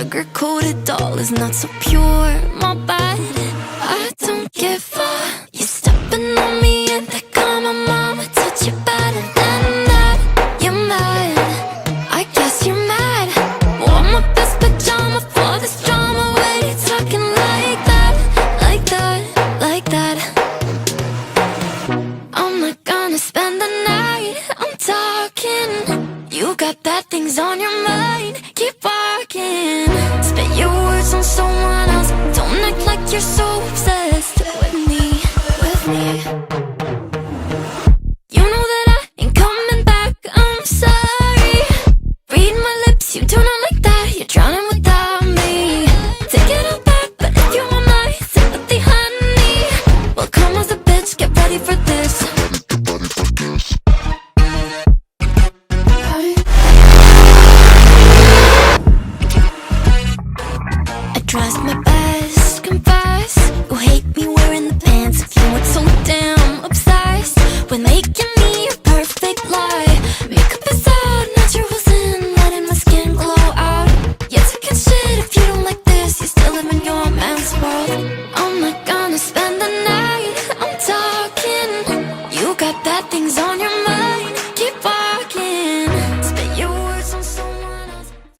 sugar-coated doll is not so pure. My bad, I don't give a. You stepping on me and they call my mama, touch you better than that. You're mad, I guess you're mad. Wore my best pajama for this drama. Why you talking like that, like that, like that? I'm not gonna spend the night, I'm talking. You got bad things on your mind, keep walking. Spit your words on someone else. Don't act like you're so obsessed with me, with me. You know that I ain't coming back, I'm sorry. Read my lips, you do not like that. You're drowning without me. Take it all back, but if you want my sympathy, honey, well, come as a bitch, get ready for this. Tries my best, confess. You hate me wearing the pants. If you weren't so damn obsessed with making me a perfect lie. Makeup is out, naturals in, letting my skin glow out. You're taking shit if you don't like this. You still live in your man's world. I'm not gonna spend the night, I'm talking. You got bad things on your mind.